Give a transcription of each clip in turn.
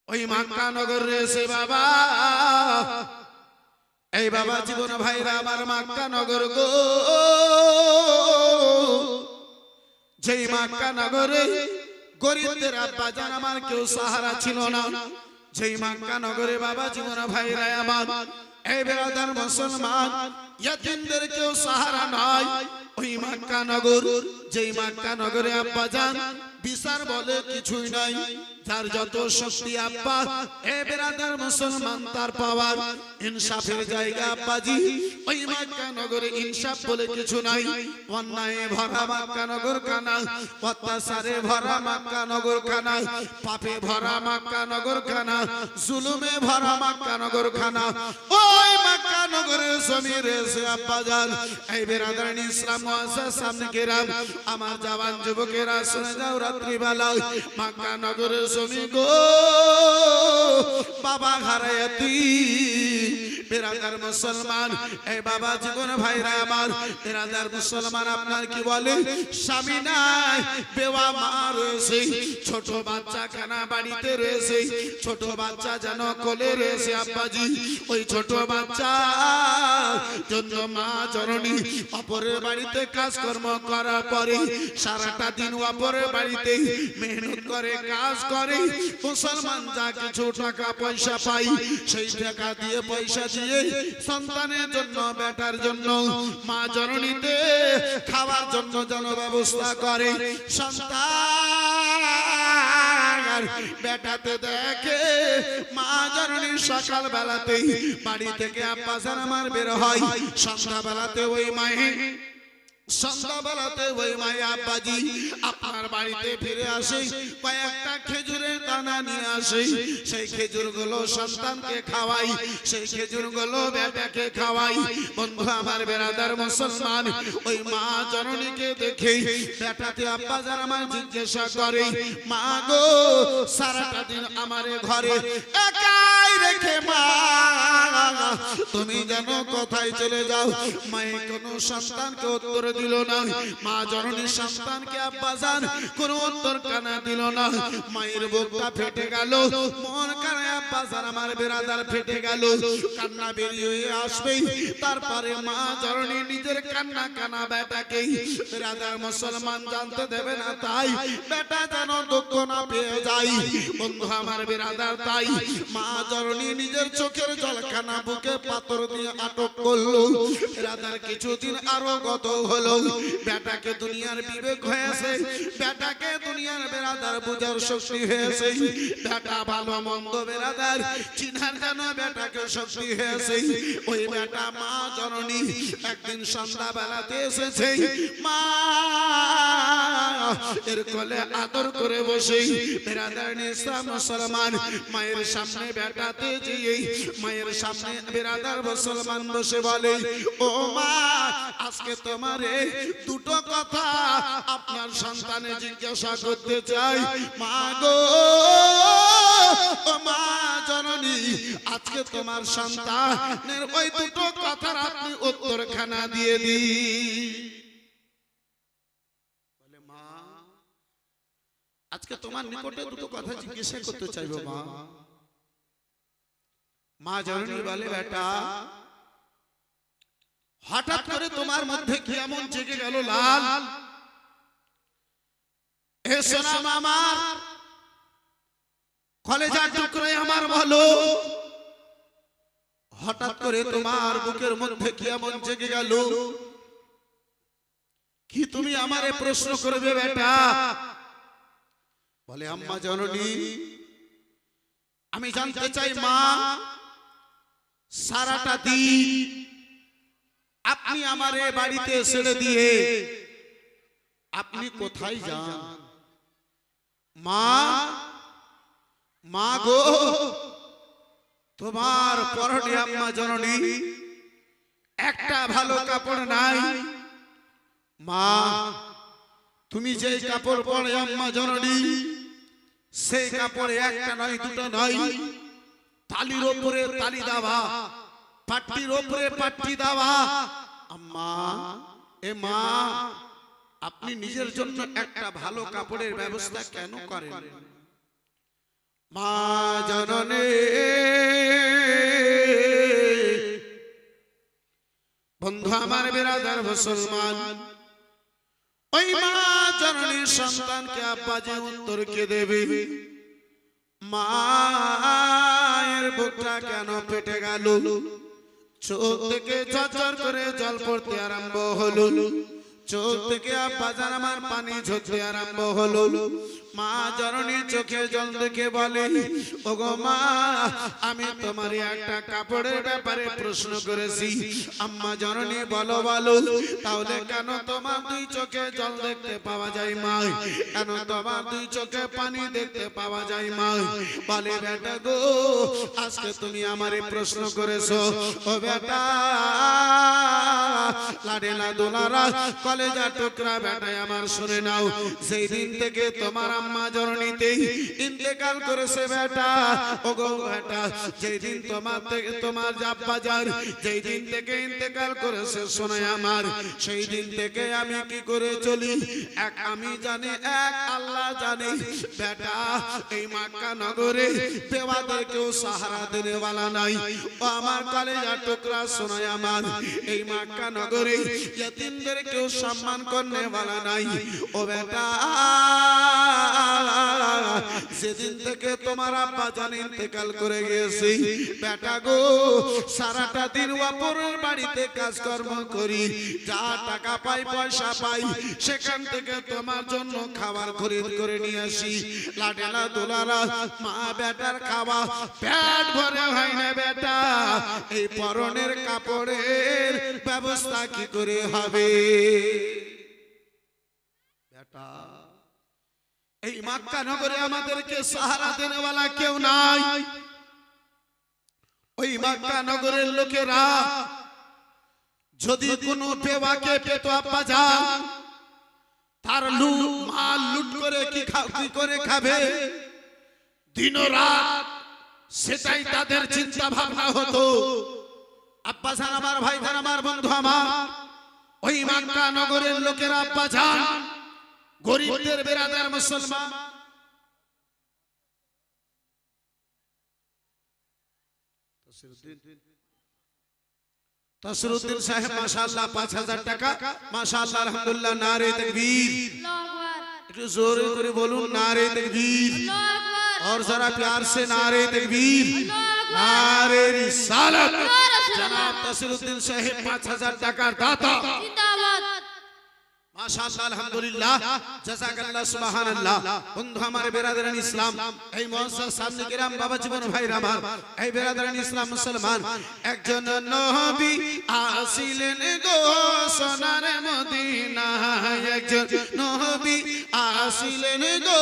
ওই মক্কা নগরে এসে বাবা, এই বাবা জীবন ভাইরা আমার মক্কা নগর গো, যেই মক্কা নগরে গরিবদের আব্বা জান আমার কেউ সাহারা ছিল না, যেই মক্কা নগরে বাবা জীবন ভাইরা আমার এই বেরাদার মুসলমান ইয়াতিমদের কেউ সাহারা নাই, ওই মক্কা নগর, যেই মক্কা নগরে আব্বা জান বিচার বলে কিছুই নাই, যার যত শক্তি আব্বা এ বেরাদার মুসলমান তার পাওয়ার ইনসাফের জায়গা আব্বাজি, ওই মক্কা নগরে ইনসাফ বলে কিছু নাই। অন্যায়ে ভরা মক্কা নগর কানা, অত্যাচারে ভরা মক্কা নগর কানা, পাপে ভরা মক্কা নগর কানা, জুলুমে ভরা মক্কা নগর কানা, ওই মক্কা নগরের জমির এসে আব্বাজান এই বেরাদার ইসলাম মুআজ্জাজ সামনে কেরাম আমার জওয়ান যুবকেরা শুনে যাও, রাত্রিবেলা মক্কা নগরের জমি গো বাবা হারায়াতি বেরাদার মুসলমান, এই বাবা জীবন ভাইরা আমার বেরাদার মুসলমান আপনার কি বলে স্বামী নাই, বেওয়া মা রয়েছে, ছোট বাচ্চা খানা বাড়িতে রয়েছে, ছোট বাচ্চা যেন কোলে রয়েছে আব্বাজি, ওই ছোট বাচ্চা জন্য মা জননী অপরের বাড়িতে কাজকর্ম করার পরে সারাটা দিন অপরের বাড়িতে মেহনত করে কাজ করে, মুসলমান যা কিছু টাকা পয়সা পাই সেই টাকা দিয়ে পয়সা দিয়ে সন্তানের জন্য বেটার জন্য মা জননীতে খাওয়ার জন্য যেন ব্যবস্থা করে, সন্তান বেটাতে দেখে মা জননী সকাল বেলাতেই বাড়ি থেকে আব্বা জান আমার বের হয়, সন্ধ্যা বেলাতে ওই মায়ে সন্ধ্যাবেলাতে ওই মায়ে আব্বাজি আপনার বাড়িতে ফিরে আসে, কয়েকটা খেজুরের দানা নিয়ে আসে, সেই খেজুরগুলো সন্তানকে খাওয়াই, সেই খেজুরগুলো বেটাকে খাওয়াই। বন্ধু আমার বেরাদার মুসলমান, ওই মা জননীকে দেখে বেটাতে আব্বা যারা আমার জিজ্ঞাসা করে, মা গো সারাটা দিন আমার ঘরে একাই রেখে মা তুমি যেন কোথায় চলে যাও, মায়ে কোনো সন্তানকে উত্তর দিল না, মা জননীর সন্তানকে আব্বা জান কোনো উত্তর কানা দিল না, মায়ের বুকটা ফেটে গেল, মন কানে আব্বা জান আমার বেরাদার ফেটে গেল, কান্না বেরিয়ে আসবে, তারপরে মা জননী নিজের কান্না কানা বেটাকে বেরাদার মুসলমান জানতে দেবে না, তাই বেটা যেন দুঃখ না পেয়ে যায়। বন্ধু আমার বেরাদার তাই মা জননী নিজের চোখের জল কানা বুকে পাথর দিয়ে আটক করলো, বেরাদার কিছুদিন আরো গত হলো, বেটাকে দুনিয়ার বিবেক হয়েছে, বেটাকে দুনিয়ার বেরাদার বুঝার শক্তি হয়েছে, বেটা ভালো মন্দ বেরাদার চিনার যেন বেটাকে শক্তি হয়েছে, ওই বেটা মা জননী একদিন সন্ধ্যা বেলাতে এসেছে, মা এর কোলে আদর করে বসে বেরাদার ইসলাম মুসলমান মায়ের সামনে বেটাতে যেয়ে মায়ের সামনে বেরাদার মুসলমান বসে বলে, ও মা আজকে তোমারে দুটো কথা আপনার সন্তানে জিজ্ঞাসা করতে চাই, মা গো ও মা জননী আজকে তোমার সন্তানের ওই দুটো কথার আপনি উত্তরখানা দিয়ে দিন। বলে মা আজকে তোমার নিকটে দুটো কথা জিজ্ঞাসা করতে চাইবো মা। মা জননী বলে, বেটা হঠাৎ করে তোমার মধ্যে কি এমন জেগে গেল লাল, এ সোনা আমার কলেজার টুকরো আমার বলো, হঠাৎ করে তোমার বুকের মধ্যে কি এমন জেগে গেল, কি তুমি আমারে প্রশ্ন করবে বেটা? বলে আম্মা জননী আমি জানতে চাই মা সারাটা দিন আপনি আমারে বাড়িতে ছেড়ে দিয়ে আপনি কোথায় যান? মা মা গো তোমার পরনে আম্মা জননী একটা ভালো কাপড় নাই, মা তুমি যে কাপড় পরে আম্মা জননী সেই কাপড়ে একটা নয় দুটো নয়, তালির উপরে তালি দেওয়া, পাট্টির উপরে পাট্টি দেওয়া। আম্মা এ মা আপনি নিজের জন্য একটা ভালো কাপড়ের ব্যবস্থা কেন করেন? মা জননী বন্ধু আমার বিরাদার মুসলমান, ওই মা জননীর সন্তানকে আব্বা যে উত্তর কে দেবে? মায়ের বুকটা কেন পেটে গেল? চোখ থেকে ঝরঝর করে জল পড়তে আরম্ভ হলো, চোখ থেকে আব্বা জান আমার পানি ঝরতে আরম্ভ হলো। মা জননীর চোখে জল দেখে বলে, ওগো মা, আমি তোমার একটা কাপড়ের ব্যাপারে প্রশ্ন করেছি। আম্মা জননী বলো বলো, তাহলে কেন তোমার দুই চোখে জল দেখতে পাওয়া যায় মা? কেন তোমার দুই চোখে পানি দেখতে পাওয়া যায় মা? বলে, বেটা গো, আজকে তুমি আমারে প্রশ্ন করেছো। ও বেটা, লাডেলা দোলারা কলেজা টুকরা বেটা আমার, শুনে নাও, সেই দিন থেকে তোমার আম্মা জননীতে ইন্তেকাল করেছে বেটা। ওগো বেটা, যেই দিন তোমার থেকে তোমার আব্বা জান যেই দিন থেকে ইন্তেকাল করেছে, শোনে আমার, সেই দিন থেকে আমি কি করে চলি এক আমি জানি, এক আল্লাহ জানে বেটা। এই মক্কা নগরে বেওয়াদের কেউ সাহারা দেনে वाला নাই। ও আমার কলেজা টুকরা, শোনে আমার, এই মক্কা নগরে ইতিমদের কেউ সম্মান করনে वाला নাই। ও বেটা, সেদিন থেকে তোমার আব্বা জান ইন্তেকাল করে গিয়েছে বেটা গো, সারাটা দিন অপরের বাড়িতে কাজকর্ম করি, যা টাকা পাই পয়সা পাই সেখান থেকে তোমার জন্য খাবার খরিদ করে নিয়ে আসি। লাডেলা দোলারা মা বেটার খাওয়া পেট ভরে হয় না বেটা, এই পরনের কাপড়ের ব্যবস্থা কি করে হবে বেটা? এই মক্কা নগরে আমাদেরকে সাহারা দেনে वाला কেউ নাই। ওই মক্কা নগরের লোকেরা যদি কোনো বেওয়াকে পেত আব্বা জান, তার মাল লুট করে কি করে খাবে দিন রাত, সেটাই তাদের চিন্তা ভাবনা হতো। আব্বা জান আমার, ভাই জান আমার, বন্ধু আমার, ওই মক্কা নগরের লোকেরা আব্বা জান গরিবদের বেরাদার মুসলমান, তসরুদ্দিন সাহেব মাশাআল্লাহ 5000 টাকা, মাশাআল্লাহ আলহামদুলিল্লাহ, নারে তাকবীর, একটু জোরে করে বলুন নারে তাকবীর, और जरा प्यार से नारे तकबीर, नारे रिसालत। जनाब तसरुद्दीन साहेब 5000 টাকার দাতা, জিন্দাবাদ, মাশাআল্লাহ আলহামদুলিল্লাহ, জাযাকাল্লাহ, সুবহানাল্লাহ। বন্ধু আমার বেরাদারান ইসলাম, এই মুআজ্জাজ সামনে কিরাম বাবা জীবন ভাইরা আমার, এই বেরাদারান ইসলাম মুসলমান, একজন নবী আসিলেন গো সোনার মদিনায়, একজন নবী আসিলেন গো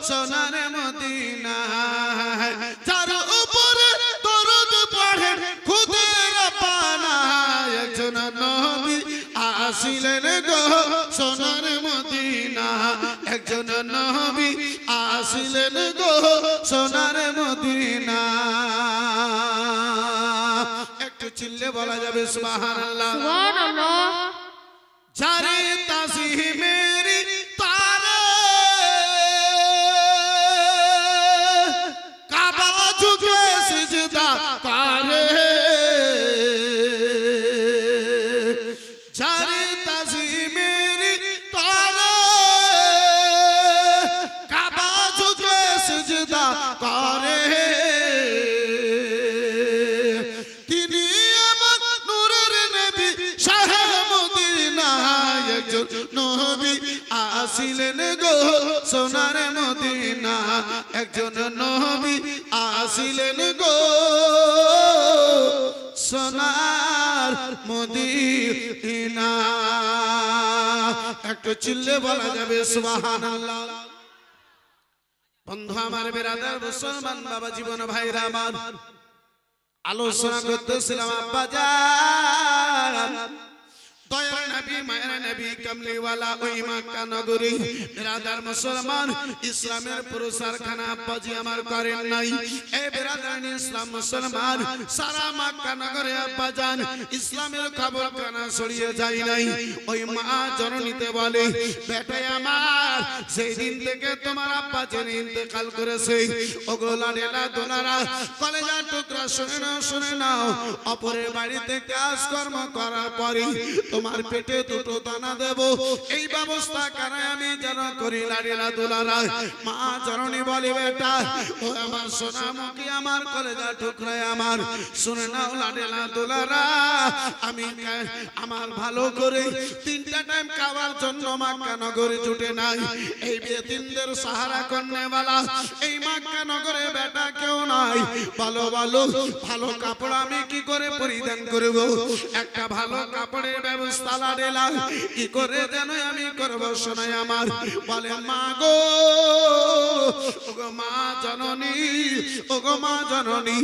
সোনার মদিনায়, যার উপরে দরুদ পড়ে খুদের পানা, একজন নবী আসিলেন গো সোনার মদিনা, একজন নবী আসিলেন গো সোনার মদিনা। একটু চিল্লে বলা যাবে সুবহানাল্লাহ, সুবহানাল্লাহ। যারে তাজিমেরি তারে কাবা ঝুঁকে সিজদা করে, যারে তাজিমেরি তারে কাবা ঝুঁকে সিজদা করে, তিনি আমার নূরের নবী শাহে মদিনা, একজন নবী আসিলেন গো সোনার মদিনা, একজন নবী আসিলেন গো সোনার মদিনা। একটু চিল্লে বলা যাবে সুবহানাল্লাহ। বন্ধু আমার বেরাদার মুসলমান বাবা জীবন ভাইরা আমার, আলোচনা করতেছিলাম আব্বা জান দয়ার নবী মায়ের নবী কামলিওয়ালা ওই মক্কা নগরী বিরাদার মুসলমান ইসলামের প্রসারখানা আব্বাজি আমার করেন নাই। এই বিরাদার ইসলাম মুসলমান সারা মক্কা নগরে আব্বাজান ইসলামের খবরখানা ছড়িয়ে যায় নাই। ওই মা জননীতে বলে বেটাই আমার সেই দিন থেকে তোমার আব্বাজান ইন্তেকাল করেছে। ওগো লাডেলা দোলারা কলেজার টুকরা শুনে নাও অপরের বাড়িতে কাজকর্ম করার পরে তোমার পেটে দুটো দানা দেব এই ব্যবস্থা কারাই আমি যেন করি। লাডেলা দোলারা মা জননী বলে বেটা ও আমার সোনামুখী আমার কলেজার টুকরায় আমার শুনে নাও লাডেলা দোলারা আমি আমার ভালো করে 3টা টাইম খাওয়ার জন্য মক্কা নগরে জুটে নাই। এই বেতিনদের সাহারা করনেওয়ালা এই মক্কা নগরে বেটা কেউ নাই। ভালো ভালো ভালো কাপড় আমি কি করে পরিধান করব? একটা ভালো কাপড়ের ব্যবস্থা লাডেলা কি করে যেন আমি করব? শোনাই আমার বলে মা গো ওগো মা জননী ওগো মা জননী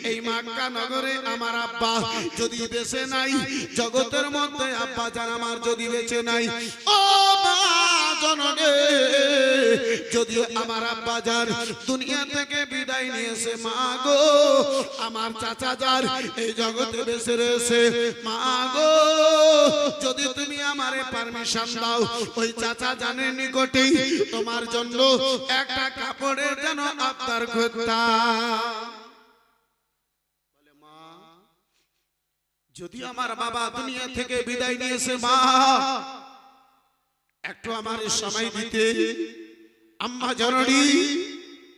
এই মক্কা নগরে আমার আব্বা যদি বেঁচে নাই জগতের মধ্যে আব্বা জান আমার যদি বেঁচে নাই ও মা জননী যদি আমার আব্বা জান দুনিয়া থেকে বিদায় নিয়েছে মা গো আমার চাচা জান এই জগতে বেঁচে রয়েছে মা গো যদি তুমি আমারে পারমিশন দাও ওই চাচা জানের নিকটে তোমার জন্য একটা কাপড়ের যেন আবদার করতাম। বলে মা যদি আমার বাবা দুনিয়া থেকে বিদায় নিয়েছে মা একটু আমার সময় দিতে আম্মা জননী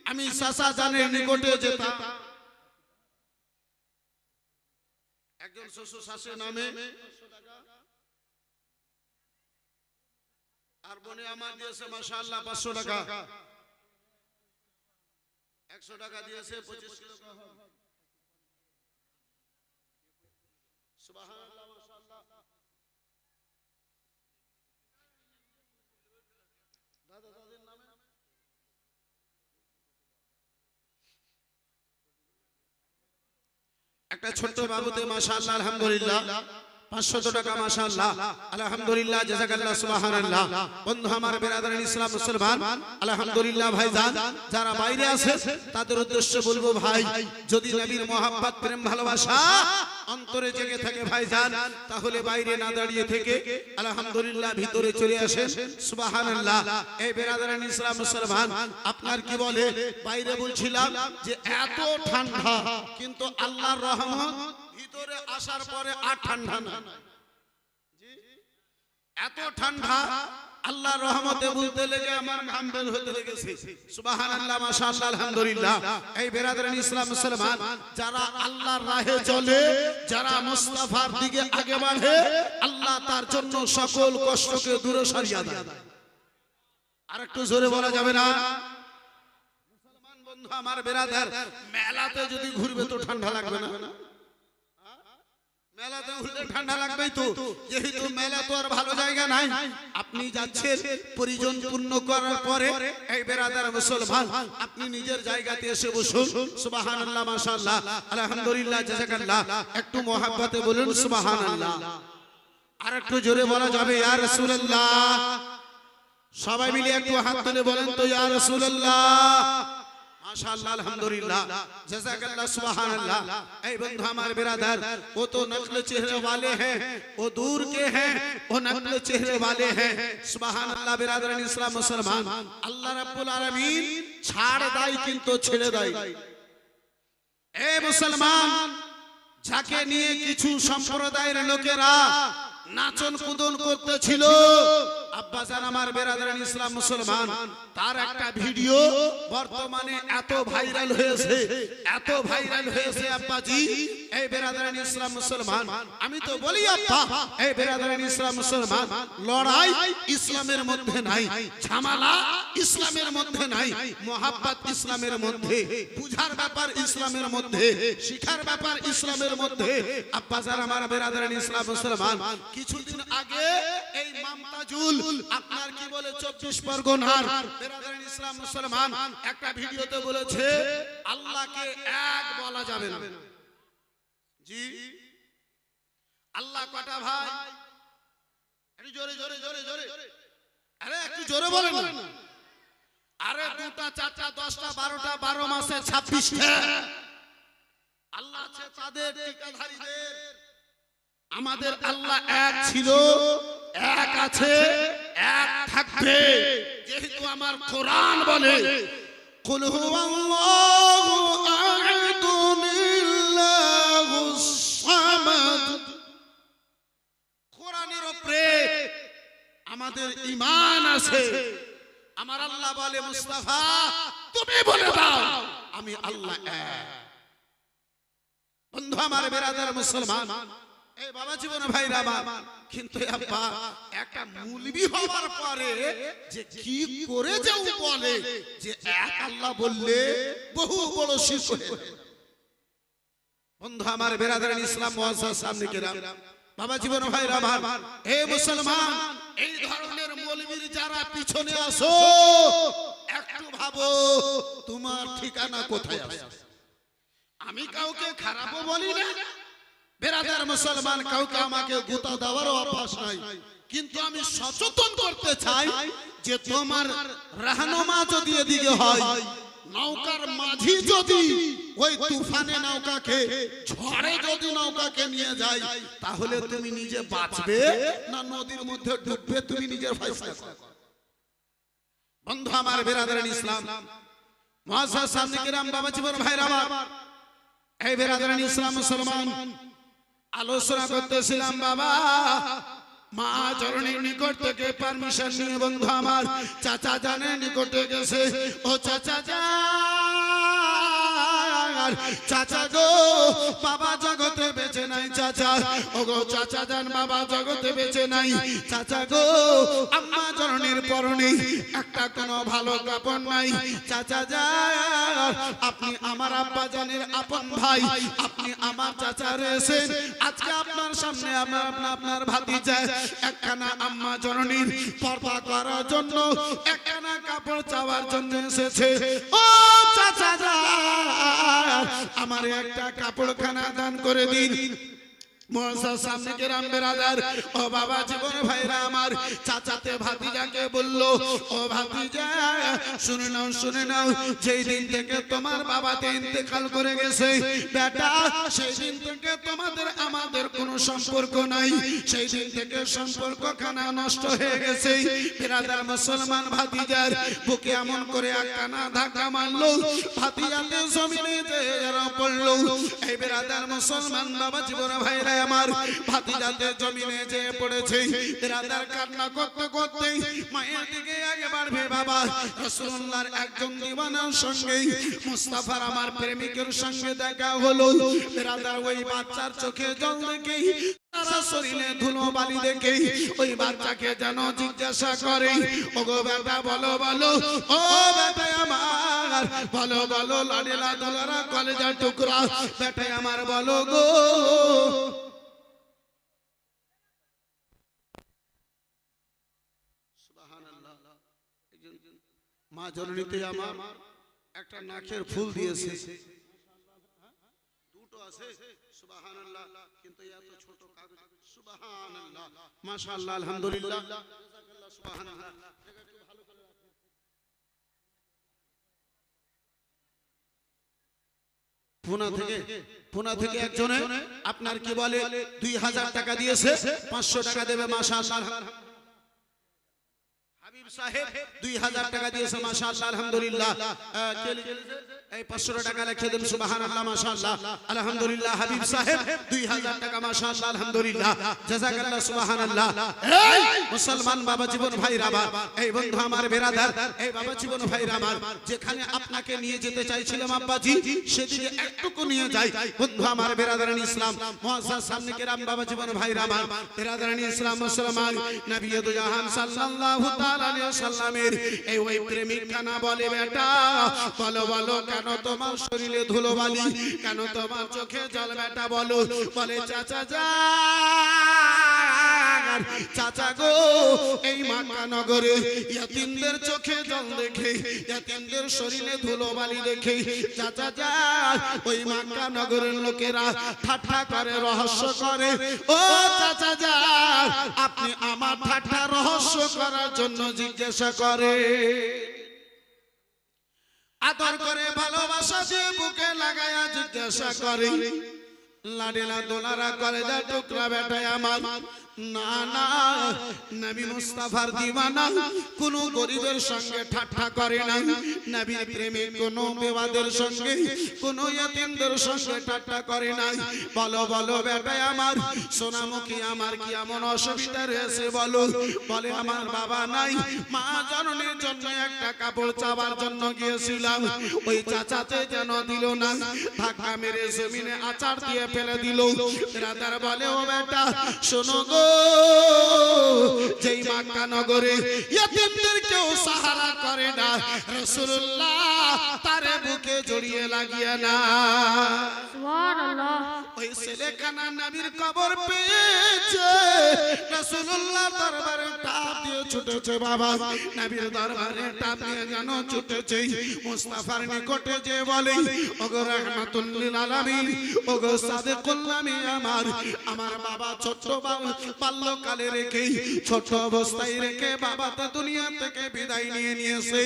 আমি চাচা জানের নিকটে যেতাম। একজন শ্বশুর শাশুড়ি নামে আর বনে আমার দিয়েছে মাশাআল্লাহ 500 টাকা 100 টাকা দিয়েছে 25 কিলো সুবহানাল্লাহ মাশাআল্লাহ। দাদা দাদির নামে একটা ছোট্ট বাবুতে মাশাআল্লাহ আলহামদুলিল্লাহ 500 টাকা মাশাআল্লাহ আলহামদুলিল্লাহ জাযাকাল্লাহ সুবহানাল্লাহ। বন্ধু আমার বিরাদরান ইসলাম মুসলমান আলহামদুলিল্লাহ ভাইজান যারা বাইরে আছে তাদের উদ্দেশ্যে বলবো ভাই যদি নবীর মহব্বত প্রেম ভালোবাসা অন্তরে জেগে থাকে ভাইজান তাহলে বাইরে না দাঁড়িয়ে থেকে আলহামদুলিল্লাহ ভিতরে চলে আসেন সুবহানাল্লাহ। এই বিরাদরান ইসলাম মুসলমান আপনার কি বলে বাইরে বলছিলাম যে এত ঠান্ডা কিন্তু আল্লাহর রহমত ভিতরে আসার পরে আর ঠান্ডা না এত ঠান্ডা আল্লাহর রহমতে বলতে লেগে আমার ঘাম বের হতে লেগেছে সুবহানাল্লাহ মাশাআল্লাহ আলহামদুলিল্লাহ। এই বিরাদরান ইসলাম মুসলমান যারা আল্লাহর রাহে চলে যারা মুস্তাফার দিকে আগে বাড়ে আল্লাহ তার জন্য সকল কষ্টকে দূরে সরিয়ে দেয়। আরেকটু জোরে বলা যাবে না? মুসলমান বন্ধু আমার বিরাদার মেলাতে যদি ঘুরবে তো ঠান্ডা লাগবে না? মেলাতে ঘুরলে ঠান্ডা লাগবেই তো, যেহেতু মেলা তো আর ভালো জায়গা নাই। আপনি যাচ্ছেন পরিজন পূর্ণ করার পরে এই বিরাদার মুসলমান আপনি নিজের জায়গাতে এসে বসুন সুবহানাল্লাহ মাশাআল্লাহ আলহামদুলিল্লাহ জাযাকাল্লাহ। একটু মহব্বতে বলুন সুবহানাল্লাহ। আর একটু জোরে বলা যাবে ইয়া রাসূলুল্লাহ? সবাই মিলে একটু হাত তুলে বলেন তো ইয়া রাসূলুল্লাহ माशाअल्लाह अल्हम्दुलिल्लाह जज़ाकल्लाह सुभान अल्लाह। ऐ बंधु हमारे बिरादर वो तो नस्ल चेहरे वाले हैं, वो दूर के हैं, वो नस्ल चेहरे वाले हैं। सुभान अल्लाह बिरादर इस्लाम मुसलमान अल्लाह रब्बुल आलमीन छाड़ दाई किंतु छेड़े दाई। ए मुसलमान যাকে নিয়ে কিছু সম্প্রদায়ের লোকেরা নাচন কুদন করতেছিল আব্বাজান আমার বিরাদরান ইসলাম মুসলমান তার একটা ভিডিও বর্তমানে এত ভাইরাল হয়েছে আব্বাজি। এই বিরাদরান ইসলাম মুসলমান আমি তো বলি আব্বা এই বিরাদরান ইসলাম মুসলমান লড়াই ইসলামের মধ্যে নাই, ঝামেলা ইসলামের মধ্যে নাই, মোহাব্বত ইসলামের মধ্যে, বুঝার ব্যাপার ইসলামের মধ্যে, শিখার ব্যাপার ইসলামের মধ্যে। আব্বাজান আমার বিরাদরান ইসলাম মুসলমান কিছুদিন আগে এই মমতাজুল আপনার কি বলে 24 পরগনার বিরাদরান ইসলাম মুসলমান একটা ভিডিওতে বলেছে আল্লাহকে এক বলা যাবে না। জি আল্লাহ কটা ভাই? জোরে জোরে জোরে জোরে, আরে একটু জোরে বলেন না। আরে 2টা 4টা 10টা 12টা 12 মাসে 26টা আল্লাহ আছে তাদের ঠিকাধারীদের। আমাদের আল্লাহ এক ছিল, এক আছে, এক থাকবে। যেহেতু আমার কোরআন বলে কুল হুয়াল্লাহু আহাদুল্লাহুস সামাদ, কোরআনের উপরে আমাদের ঈমান আছে। আমার আল্লাহ বলে মুস্তাফা তুমি বলে দাও আমি আল্লাহ এক। বন্ধু আমার বেরাদার মুসলমান, এই বাবা জীবন ভাইরা আমার, কিন্তু আব্বা একটা মুলবি হওয়ার পরে যে কি করে যাও বলে যে এক আল্লাহ বললে বহু বড় শিরক হয়ে যায়। বন্ধু আমার বেরাদার ইসলাম মুআজ্জাজ সামনে কেরাম, বাবা জীবন ভাইরা আমার, হে মুসলমান, এই ধরনের মৌলবীর যারা পিছনে আসো একটু ভাবো তোমার ঠিকানা কোথায় আছে। আমি কাউকে খারাপও বলি না বেরাদার মুসলমান, কাউকে আমাকে গোতা দেওয়ারও অভ্যাস নাই, কিন্তু আমি সচেতন করতে চাই যে তোমার রাহনুমা যদি এদিকে হয়, নৌকার মাঝি যদি ওই তুফানে নৌকাকে, ঝড়ে যদি নৌকাকে নিয়ে যায়, তাহলে তুমি নিজে বাঁচবে না নদীর মধ্যে ডুববে তুমি নিজের ফয়সালা করো। বন্ধু আমার বেরাদার ইসলাম মুআজ্জাজ সামনে কিরাম, বাবা জীবন ভাইরা আমার, এই বেরাদার ইসলাম মুসলমান, আলোচনা করতেছিলাম বাবা মা চরণের নিকট থেকে পারমিশন নিয়ে বন্ধু আমার চাচা জানের নিকটে গেছে। ও চাচা জান, চাচা গো বাবা জগতে বেঁচে নাই, চাচা ও গো চাচা জান বাবা জগতে বেঁচে নাই, চাচা গো আম্মা চরণের পরনে একটা কোনো ভালো কাপড় নাই, চাচা জান আপনি আমার আব্বা জানের আপন ভাই, আপনি আমার চাচা রয়েছেন, আজকে আপনার সামনে আপনার ভাতিজা একখানা আম্মা জননীর পর্দা করার জন্য একখানা কাপড় চাওয়ার জন্য এসেছে। ও চাচা জান আমার একটা কাপড়খানা দান করে দিন। মুআজ্জাজ সামনে কেরাম বেরাদার, ও বাবা জীবন ভাইরা আমার, চাচাতে ভাতিজাকে বলল, ও ভাতিজা শুনে নাও শুনে নাও, যেই দিন থেকে তোমার বাবাতে ইন্তেকাল করে গেছে বেটা, সেই দিন থেকে তোমাদের আমাদের কোনো সম্পর্ক নাই, সেই দিন থেকে সম্পর্কখানা নষ্ট হয়ে গেছে। বেরাদার মুসলমান ভাতিজার বুকে এমন করে একখানা ধাক্কা মারলো, ভাতিজাতে জমিনে যেয়ে পড়লো। এই বেরাদার মুসলমান বাবা জীবন ভাইরা আমার, ভাতিজাতে জমিনে যেয়ে পড়েছে। বেরাদার কান্না করতে করতে মায়ের দিকে আগে বাড়বে বাবা। রাসূলুল্লাহর একজন দিওয়ানার সঙ্গে মুস্তাফার আমার প্রেমিকের সঙ্গে দেখা হলো। বেরাদার ওই বাচ্চার চোখে জল দেখে, সারা শরীরে ধুলো বালি দেখে ওই বাচ্চাকে যেন জিজ্ঞাসা করে, ওগো বেটা বলো বলো, ও বেটা আমার বলো বলো, লাডেলা দোলারা কলেজার টুকরা বেটা আমার বলো গো। মা জননীতে আমার একটা নাকের ফুল দিয়েছে, দুটো আছে সুবহানাল্লাহ, কিন্তু এত ছোট কাগজ। সুবহানাল্লাহ, মাশাআল্লাহ, আলহামদুলিল্লাহ, জাযাকাল্লাহ, সুবহানাল্লাহ। পুনা থেকে একজনে আপনার কি বলে 2000 টাকা দিয়েছে, 500 টাকা দেবে মাশাআল্লাহ। হাবিব সাহেব 2000 টাকা দিয়েছে মাশাআল্লাহ, আলহামদুলিল্লাহ। এই 500 টাকা লিখে দেন সুবহানাল্লাহ, মাশাআল্লাহ, আলহামদুলিল্লাহ। হাবিব সাহেব 2000 টাকা মাশাআল্লাহ, আলহামদুলিল্লাহ, জাযাকাল্লাহ, সুবহানাল্লাহ। এই মুসলমান বাবা জীবন ভাইরা আমার, এই বন্ধু আমার বেরাদার, এই বাবা জীবন ভাইরা আমার, যেখানে আপনাকে নিয়ে যেতে চাইছিলাম আব্বাজি, সেদিকে একটুকু নিয়ে যাই বন্ধু আমার বেরাদারান ইসলাম মুআজ্জাজ সামনে কেরাম, বাবা জীবন ভাইরা আমার, বেরাদারান ইসলাম মুসলমান, নবী দু জাহান সাল্লাল্লাহু তাআলা আলাইহি ওয়াসাল্লামের এই ওই প্রেমিক কানা বলে, বেটা বলো বলো কেন তোমার শরীরে ধুলোবালি, কেন তোমার চোখে জল, বেটা বলো। বলে চাচা যান চাচা গো এই মক্কা নগরে ইয়তিমদের চোখে জল দেখে ইয়তিমদের শরীরে ধুলোবালি দেখে চাচা যায় ওই মক্কা নগরের লোকেরা ঠাট্টা করে রহস্য করে ও চাচা যায় আপনি আমার ঠাট্টা রহস্য করার জন্য জিজ্ঞাসা করে আদর করে ভালোবাসা দিয়ে বুকে লাগায়া জিজ্ঞাসা করে লাডিলা দোলারা কলেজা টুকরা বেটায় আমার না না নবী মুস্তাফার দিওয়ানা কোন গরিবের সঙ্গে ঠাট্টা করে না নবীর প্রেমে কোন বেওয়াদের সঙ্গে কোন ইয়তিমদের সঙ্গে ঠাট্টা করে না বলো বলো বেটায় আমার সোনামুখী আমার কি এমন অসুবিধা রয়েছে বলো বলে আমার বাবা নাই মা জননীর জন্য একটা কাপড় চাবার জন্য গিয়েছিলাম ওই চাচাতে যেন দিল না ধাক্কা মেরে জমিনে আচার দিয়ে ফেলে দিল রাদার বলে ও বেটা শোনো গো যেই মক্কা নগরে ইয়তিমদের কেউ সাহারা করে না রাসূলুল্লাহ তার বুকে জড়িয়ে লাগিয়ে না সুবহানাল্লাহ ওই ছেলেখানা নবীর কবর পেয়েছে রাসূলুল্লাহ দরবারে টাপ দিয়ে ছুটেছে বাবা নবীর দরবারে টাপ দিয়ে যেন ছুটেছে মুস্তাফার নিকটে যে বলে ওগো রাহমাতুল লিল আলামিন ওগো সাদিকুল নামি আমার বাবা ছোট বাল্যকালে রেখে ছোট অবস্থায় রেখে বাবা তো দুনিয়া থেকে বিদায় নিয়ে নিয়েছে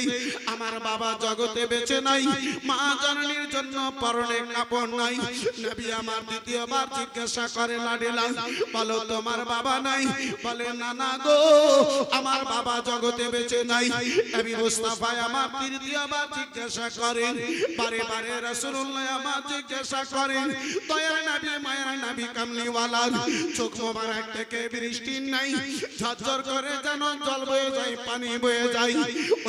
আমার বাবা জগতে বেঁচে নাই মা জননীর জন্য পরনে কাপড় নাই নবী আমার দ্বিতীয়বার জিজ্ঞাসা করে লাডিলা বলো তোমার বাবা নাই বলে না না গো আমার বাবা জগতে বেঁচে নাই নবী মুস্তাফা আমার তৃতীয়বার জিজ্ঞাসা করেন বারে বারে রাসূলুল্লাহ আমার জিজ্ঞাসা করেন দয়ার নবী মায়ের নবী কামলিওয়ালা চোখ মোবারক থেকে বৃষ্টি নাই ঝরঝর করে যেন জল বয়ে যায় পানি বয়ে যায়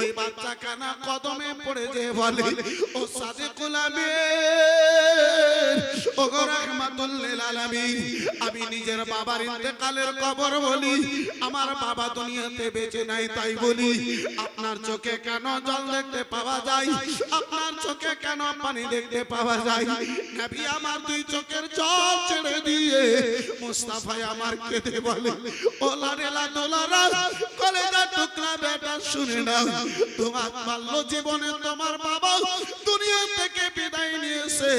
ওই বাচ্চা কানা কদমে পড়ে যে বলে ও সাদিকুল আমিন ওগো রাহমাতুল লিল আলামিন আমি নিজের বাবার ইন্তেকালের খবর বলি আমার বাবা দুনিয়াতে বেঁচে নাই তাই বলি আপনার চোখে কেন জল দেখতে পাওয়া যায় আপনার চোখে কেন পানি দেখতে পাওয়া যায় নবী আমার দুই চোখের জল ছেড়ে দিয়ে মুস্তাফা আমার কেঁদে বলে ও লাডেলা দোলারা কলেজা টুকরা বেটা শুনে নাও তোমার বাল্য জীবনে তোমার বাবা দুনিয়া থেকে বিদায় নিয়েছে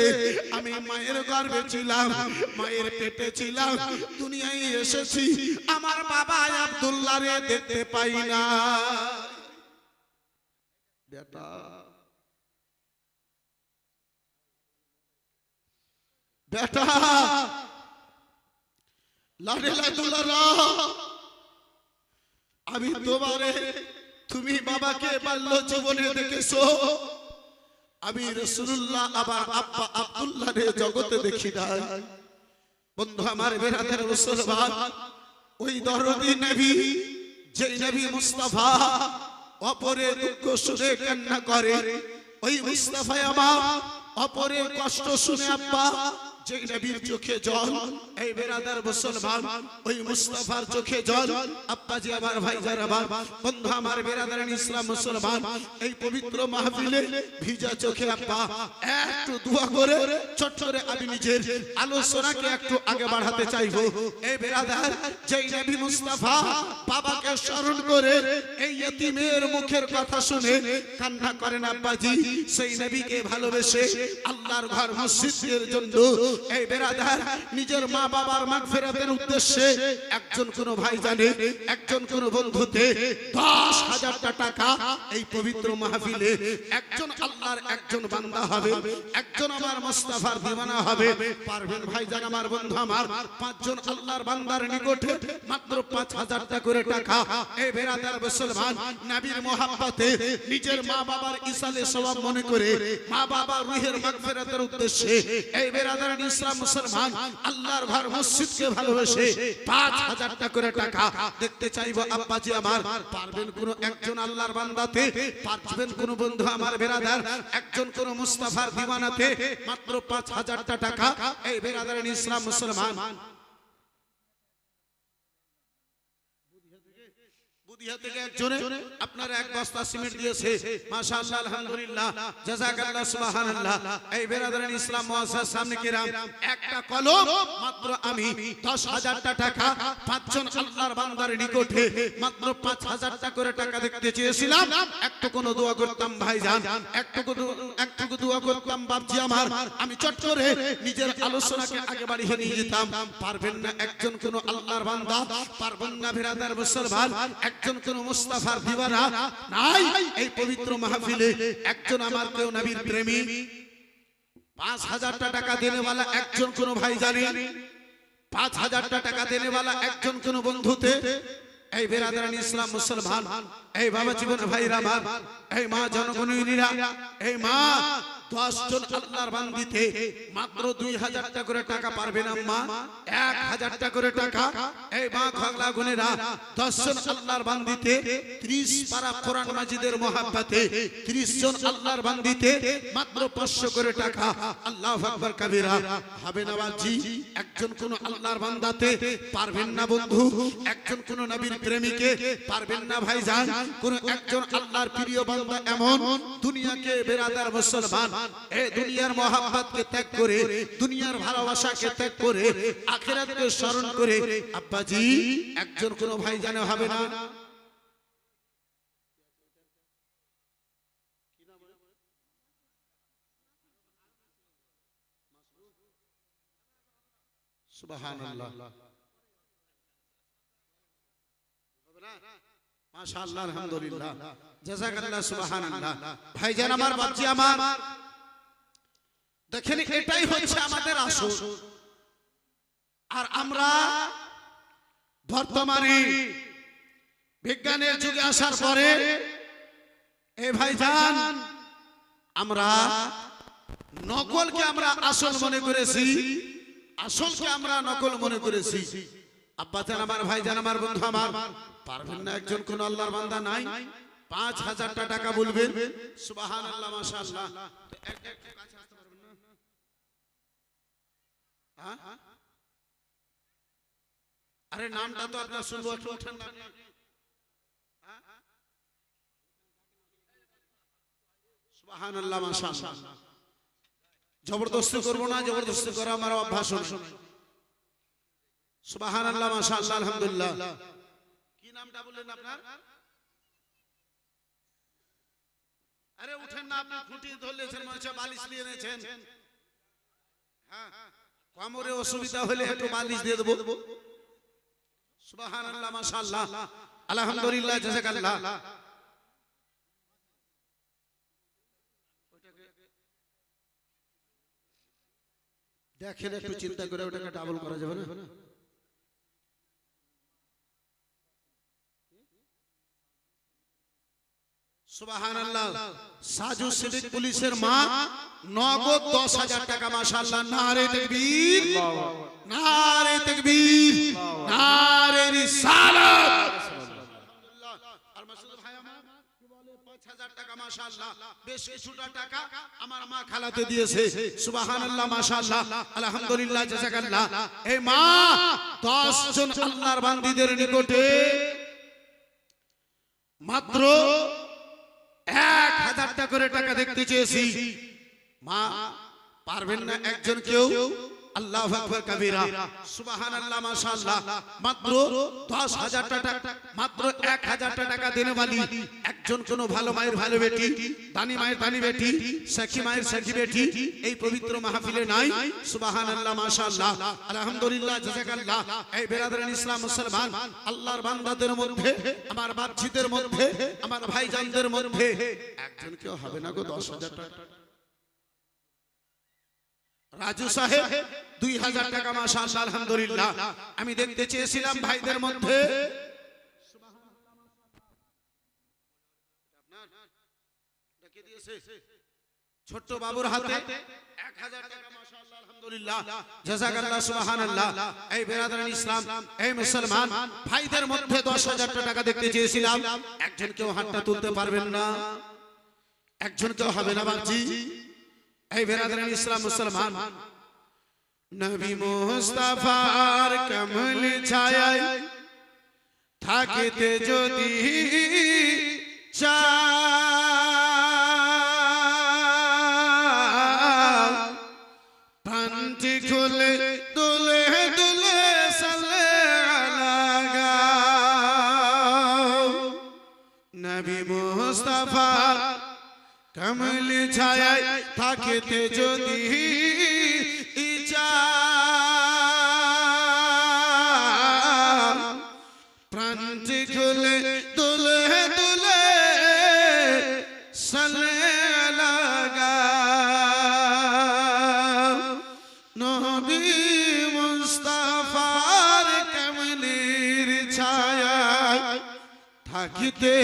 আমি মায়ের গর্ভে ছিলাম মায়ের পেটে ছিলাম দুনিয়ায় এসেছি আমার বাবা আব্দুল্লাহ রে দেখতে পাই না বেটা বেটা লাডেলা দোলারা আমি তোমারে তুমি বাবাকে বাল্য জীবনে দেখেছো আমি রাসূলুল্লাহ আবার আব্বা আব্দুল্লাহ রে জগতে দেখি নাই বন্ধু আমার বেরাদের মুসলমান ওই দরদি নবী যেই নবী মুস্তাফা অপরে দুঃখ শুনে কান্না করে ওই মুস্তাফা আমার অপরে কষ্ট শুনে আব্বা যেই নবীর চোখে জল এই বেরাদার মুসলমান ওই মুস্তাফার চোখে জল আব্বাজি আমার ভাইজান আমার বন্ধু আমার বেরাদার ইসলাম মুসলমান এই পবিত্র মাহফিলে ভিজা চোখে আব্বা একটু দোয়া করে ছোট করে আমি নিজের আলোচনাকে একটু আগে বাড়াতে চাইবো এই বেরাদার যেই নবী মুস্তাফা বাবাকে স্মরণ করে এই ইতিমের মুখের কথা শুনে কান্না করেন আব্বাজি সেই নবীকে ভালোবেসে আল্লাহর ঘর মসজিদের জন্য এই বেরাদার নিজের মা বাবার মাগফিরাতের উদ্দেশ্যে একজন কোন ভাই জানে একজন কোন বন্ধুতে 10,000 টাকা এই পবিত্র মাহফিলে একজন আল্লাহর একজন বান্দা হবে একজন আমার মুস্তাফার দিওয়ানা হবে পারবেন ভাইজান আমার বন্ধু আমার পাঁচজন আল্লাহর বান্দার নিকটে মাত্র 5,000 টাকা করে টাকা এই বেরাদার মুসলমান নবীর মোহাব্বতে নিজের মা বাবার ইসালে সওয়াব মনে করে মা বাবার রূহের মাগফিরাতের উদ্দেশ্যে এই বেরাদার ইসলাম মুসলমান আল্লাহর ঘর মসজিদকে ভালোবেসে 5,000 টাকা করে টাকা দেখতে চাইবো আব্বাজি আমার পারবেন কোন একজন আল্লাহর বান্দাতে পারবেন কোন বন্ধু আমার বেরাদার একজন কোন মুস্তাফার দিওয়ানাতে মাত্র 5,000 টাকা এই বেরাদার ইসলাম মুসলমান বুদিয়া থেকে একজনে আপনার এক বস্তা সিমেন্ট দিয়েছে মাশাআল্লাহ আলহামদুলিল্লাহ জাযাকাল্লাহ সুবহানাল্লাহ। এই বেরাদারান ইসলাম মুআসসাস সামনে কিরাম একটা কলম মাত্র আমি 10,000 টাকা পাঁচজন আল্লাহর বান্দার নিকটে মাত্র 5,000 টাকা করে টাকা দিতে চেয়েছিলাম। একটু কোনো দোয়া করতাম ভাইজান, একটু দোয়া করতাম বাপজি আমার, আমি চট করে নিজের আলোচনাকে আগে বাড়িয়ে নিয়ে যেতাম। পারবেন না একজন কোন আল্লাহর বান্দা, পারবেন না বেরাদার মুসলমান একজন কোন মুস্তাফার দিওয়ানা নাই এই পবিত্র মাহফিলে? একজন আমার কেউ নবীর প্রেমী 5,000 টাকা দেনেওয়ালা একজন কোন ভাই জানি? 5,000 টাকা দেনেওয়ালা একজন কোন বন্ধুতে? এই বেরাদারান ইসলাম মুসলমান, এই বাবা জীবন ভাইরা আমার, এই মা জনগণীরা, এই মা 10 জন আল্লাহর বান্দিতে মাত্র 2,000 টাকা করে টাকা পারবেন আম্মা? 1,000 টাকা করে টাকা। এই মা খগলা গুনেরা 10 জন আল্লাহর বান্দিতে 30 পারা কোরআন মাজিদের মোহাব্বতে 30 জন আল্লাহর বান্দিতে মাত্র 500 করে টাকা। আল্লাহু আকবার কবীরা। হবে না বাজি? একজন কোন আল্লাহর বান্দাতে পারবেন না বন্ধু? একজন কোন নবীর প্রেমিকে পারবেন না ভাইজান? কোন একজন আল্লাহর প্রিয় বান্দা এমন দুনিয়াকে বেরাদার মুসলমান এই দুনিয়ার মোহাব্বতকে ত্যাগ করে, দুনিয়ার ভালোবাসাকে ত্যাগ করে, আখিরাতকে স্মরণ করে আব্বাজি একজন কোন ভাই জানে হবে না? সুবহানাল্লাহ, মাশাআল্লাহ আলহামদুলিল্লাহ জাযাকাল্লাহ সুবহানাল্লাহ। ভাইজান আমার, বাপজি আমার, দেখেন এটাই হচ্ছে আমাদের আসল। আর আমরা বর্তমানে বিজ্ঞানের যুগে আসার পরে এই ভাইজান আমরা নকলকে আমরা আসল মনে করেছি, আসলকে আমরা নকল মনে করেছি। আব্বাজান আমার, ভাইজান আমার, বন্ধু আমার, পারবেন না একজন কোন আল্লাহর বান্দা নাই? 5,000 টাকা বলবেন সুবহানাল্লাহ মাশাআল্লাহ। আরে নামটা তো আপনার শুনবো, একটু ওঠেন না। সুবহানাল্লাহ মাশাআল্লাহ। জবরদস্তি করব না, জবরদস্তি করা আমার অভ্যাস নয়। সুবহানাল্লাহ মাশাআল্লাহ আলহামদুলিল্লাহ। কি নামটা বললেন আপনার? আরে উঠেন না, আপনি খুঁটি ধরলেছেন, মনে হচ্ছে বালিশ নিয়ে নিয়েছেন। হ্যাঁ, কোমরে অসুবিধা হলে একটু বালিশ দিয়ে দেব। সুবহানাল্লাহ মাশাআল্লাহ আলহামদুলিল্লাহ জাযাকাল্লাহ। দেখেন একটু চিন্তা করে ওটাকে ডাবল করা যাবে না? সুবহানাল্লাহ। সাজু সিদ্দিক পুলিশের মা নগদ 10,000 টাকা মাশাআল্লাহ। নারে তাকবীর, নারে তাকবীর, নারে রিসালাত। আলহামদুলিল্লাহ। আর মাসুদ ভাই আমার কি বলে 5,000 টাকা মাশাআল্লাহ। বেশ কিছুটা টাকা আমার মা খালাতে দিয়েছে। সুবহানাল্লাহ মাশাআল্লাহ আলহামদুলিল্লাহ জাযাকাল্লাহ। এই মা 10 জন আল্লাহর বান্দীদের নিকটে মাত্র 1,000 টাকা করে টাকা দেখতে চেয়েছি। মা পারবেন না একজন কেউ? আল্লাহু আকবার কবীরা সুবহানাল্লাহ মাশাআল্লাহ। মাত্র 10,000 টাকা, মাত্র 1,000 টাকা দেনে वाली একজন কোন ভালো মায়ের ভালো বেটি, দানি মায়ের দানি বেটি, সাখী মায়ের সাখী বেটি এই পবিত্র মাহফিলে নাই? সুবহানাল্লাহ মাশাআল্লাহ আলহামদুলিল্লাহ জাযাকাল্লাহ। এই বেরাদারান ইসলাম মুসলমান আল্লাহর বান্দাদের মধ্যে, আমার বাপজিদের মধ্যে, আমার ভাইজানদের মধ্যে একজন কেউ হবে না গো 10,000 টাকা? রাজু সাহেব 2,000 টাকা মাশাআল্লাহ আলহামদুলিল্লাহ। আমি দেখতে চেয়েছিলাম ভাইদের মধ্যে ছোট্ট বাবুর হাতে 1,000 টাকা মাশাআল্লাহ আলহামদুলিল্লাহ জাযাকাল্লাহ সুবহানাল্লাহ। এই বেরাদারান ইসলাম, এই মুসলমান ভাইদের মধ্যে 10,000 টাকা দেখতে চেয়েছিলাম। একজন কেউ হাতটা তুলতে পারবেন না? একজন কেউ হবে না বাপজি? এই বেরাদারান ইসলাম মুসলমান নবী মুস্তাফার কমল ছায়ায় থাকিতে যদি প্রান্তি খুলে দুলে দুলে সালে লাগাও নবী মুস্তাফা কমলি ছায়ায় থাকিতে যদি ইচ্ছা প্রান্তি খুলে দুলে দুলে সালে লাগাও নবী মুস্তাফার কমলির ছায়ায় থাকিতে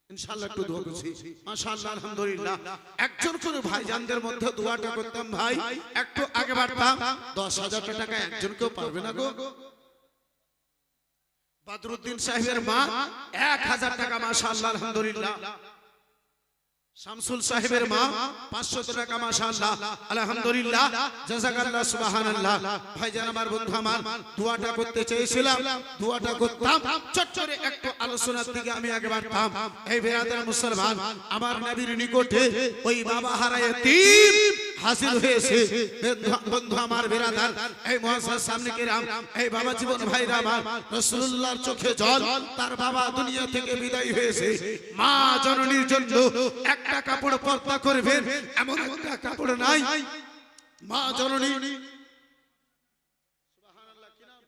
ইনশাআল্লাহ একটু দোয়া করছি মাশাআল্লাহ আলহামদুলিল্লাহ একজন করে ভাইজানদের মধ্যে দোয়াটা করতাম ভাই একটু আগে বাড়তাম 10,000 টাকা একজন কেউ পারবে না গো বদরুদ্দিন সাহেবের মা 1,000 টাকা মাশাআল্লাহ আলহামদুলিল্লাহ শামসুল সাহেবের মা 500 টাকা মাশাআল্লাহ আলহামদুলিল্লাহ জাযাকাল্লাহ সুবহানাল্লাহ ভাইজান আমার বন্ধু আমার দোয়াটা করতে চেয়েছিলাম দোয়াটা করতাম চটচরে একটু আলোচনার দিকে আমি আগে বাড়তাম এই বেরাদার মুসলমান আমার নবীর নিকটে ওই বাবা হারা এতিম হাসিল হয়েছে বন্ধু আমার বেরাদার এই মুআজ্জাজ সামনে কিরাম এই বাবা জীবন ভাইরা আমার রাসূলুল্লাহর চোখে জল তার বাবা দুনিয়া থেকে বিদায় হয়েছে মা জননীর জন্য একটা কাপড় পর্দা করবেন এমন একটা কাপড় নাই মা জননী সুবহানাল্লাহ কি নাম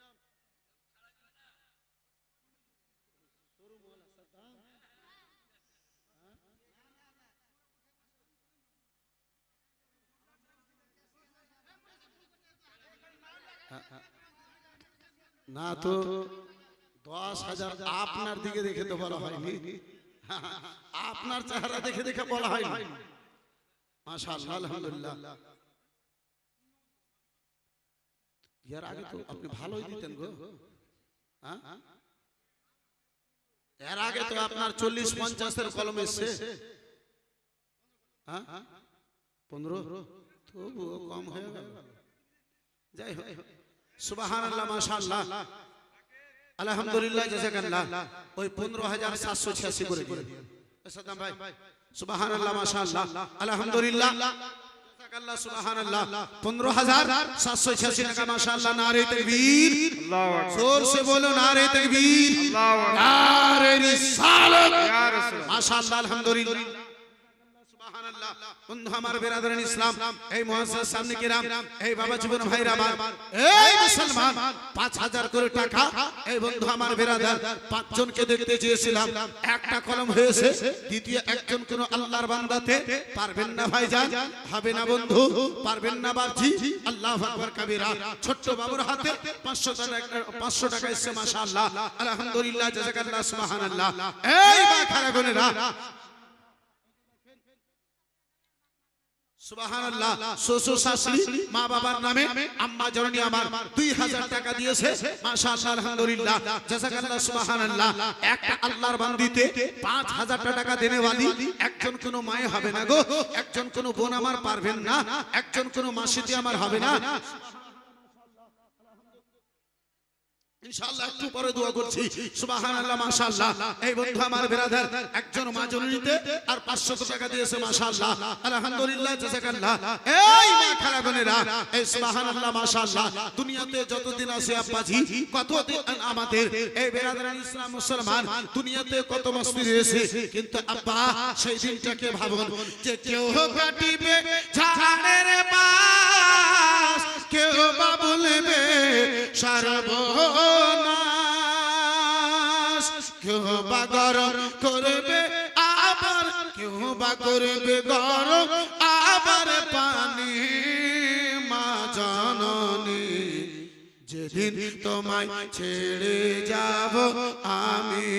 না তো 10,000 আপনার দিকে দেখে তো বলা হয়নি আপনার চেহারা দেখে দেখে বলা হয়নি মাশাআল্লাহ আলহামদুলিল্লাহ এর আগে তো আপনি ভালোই দিতেন গো হ্যাঁ এর আগে তো আপনার 40-50 এর কলম এসেছে হ্যাঁ 15 তবুও কম হয়ে গেল যাই হোক সুবহানাল্লাহ মাশাআল্লাহ আলহামদুলিল্লাহ জাযাকাল্লাহ ওই 15,786 করে দিয়ে সাদাম ভাই সুবহানাল্লাহ মাশাআল্লাহ আলহামদুলিল্লাহ জাযাকাল্লাহ সুবহানাল্লাহ 15,786 টাকা মাশাআল্লাহ নারে তাকবীর আল্লাহু আকবার জোর से बोलो नारे तकबीर अल्लाहु আকবার नारे रिसालत या रसूल माशाअल्लाह अल्हम्दुलिल्लाह সুবহানাল্লাহ বন্ধু আমার বেরাদারান ইসলাম এই মুআজ্জাজ সামনে কিরাম এই বাবা জীবন ভাইরা আমার এই মুসলমান 5,000 করে টাকা এই বন্ধু আমার বেরাদার পাঁচজনকে দেখতে চেয়েছিলাম একটা কলম হয়েছে দ্বিতীয় একজন কোন আল্লাহর বান্দাতে পারবেন না ভাইজান হবে না বন্ধু পারবেন না বাপজি আল্লাহু আকবার কবীরা ছোট বাবুর হাতে 500 টাকা এসেছে মাশাআল্লাহ আলহামদুলিল্লাহ জাযাকাল্লাহ সুবহানাল্লাহ এই মা খারা গুনেরা সুবহানাল্লাহ শ্বশুর শাশুড়ি মা বাবার নামে আম্মা জননী আমার 2,000 টাকা দিয়েছে মাশাআল্লাহ আলহামদুলিল্লাহ জাযাকাল্লাহ সুবহানাল্লাহ একটা আল্লাহর বান্দিতে 5,000 টাকা দেনে वाली একজন কোন মায়ে হবে না গো একজন কোন বোন আমার পারবেন না একজন কোন মাসিতি আমার হবে না ইনশাআল্লাহ একটু পরে দোয়া করছি সুবহানাল্লাহ মাশাআল্লাহ এই বন্ধু আমার ব্রাদার একজন মা জননীতে আর 500 টাকা দিয়েছে মাশাআল্লাহ আলহামদুলিল্লাহ জাযাকাল্লাহ এই মা খালা বোনেরা এই সুবহানাল্লাহ মাশাআল্লাহ দুনিয়াতে যতদিন আছে আব্বাজি কতদিন আমাদের এই ব্রাদার ইসলাম মুসলমান দুনিয়াতে কত মস্তি রয়েছে কিন্তু আব্বা সেই দিনটাকে ভাবুন যে কেউ কাটিবে ঝাড়ের পাশ কেউ বা বলবে সর্বনাশ কেউ বা গরম করবে আবার কেউ বা করবে গরম আবার পানি মা জননী যেদিন তোমায় ছেড়ে যাব আমি